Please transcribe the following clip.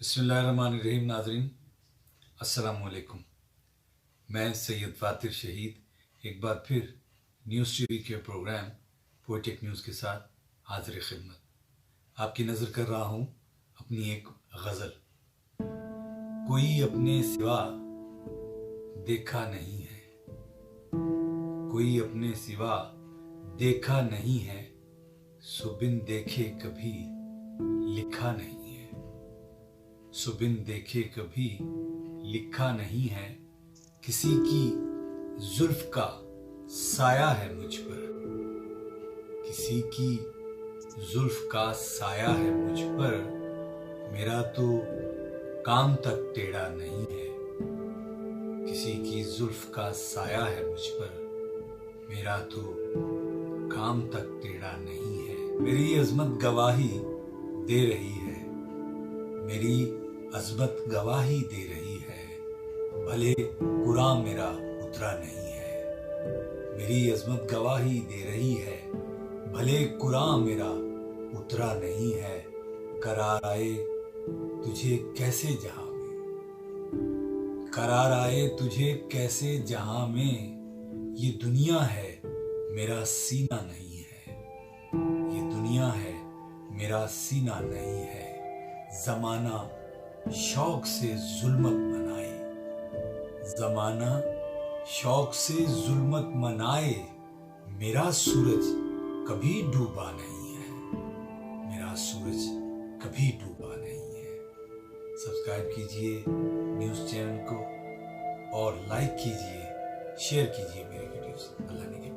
बिस्मिल्लाहिर्रहमानिर्रहीम। नाज़रीन अस्सलाम वालेकुम। मैं सैयद फ़ातिर शहीद एक बार फिर न्यूज़ टीवी के प्रोग्राम पोएटिक न्यूज़ के साथ हाजिर खिदमत। आपकी नज़र कर रहा हूँ अपनी एक गज़ल। कोई अपने सिवा देखा नहीं है, कोई अपने सिवा देखा नहीं है, सो बिन देखे कभी लिखा नहीं है, सो बिन देखे कभी लिखा नहीं है। किसी की जुल्फ का साया है मुझ पर, किसी की जुल्फ का साया है मुझ पर, मेरा तो काम तक टेढ़ा नहीं है। किसी की जुल्फ का साया है मुझ पर, मेरा तो काम तक टेढ़ा नहीं है। मेरी अजमत गवाही दे रही है, मेरी अजमत गवाही दे रही है, भले कुरान मेरा उतरा नहीं है। मेरी अजमत गवाही दे रही है, भले कुरान मेरा उतरा नहीं है। करार आए तुझे कैसे जहां में, करार आए तुझे कैसे जहां में, ये दुनिया है मेरा सीना नहीं है, ये दुनिया है मेरा सीना नहीं है। ज़माना शौक से जुल्मत मनाए, ज़माना शौक से जुल्मत मनाए, मेरा सूरज कभी डूबा नहीं है, मेरा सूरज कभी डूबा नहीं है। सब्सक्राइब कीजिए न्यूज़ चैनल को और लाइक कीजिए, शेयर कीजिए मेरी वीडियोस। अल्लाह ने के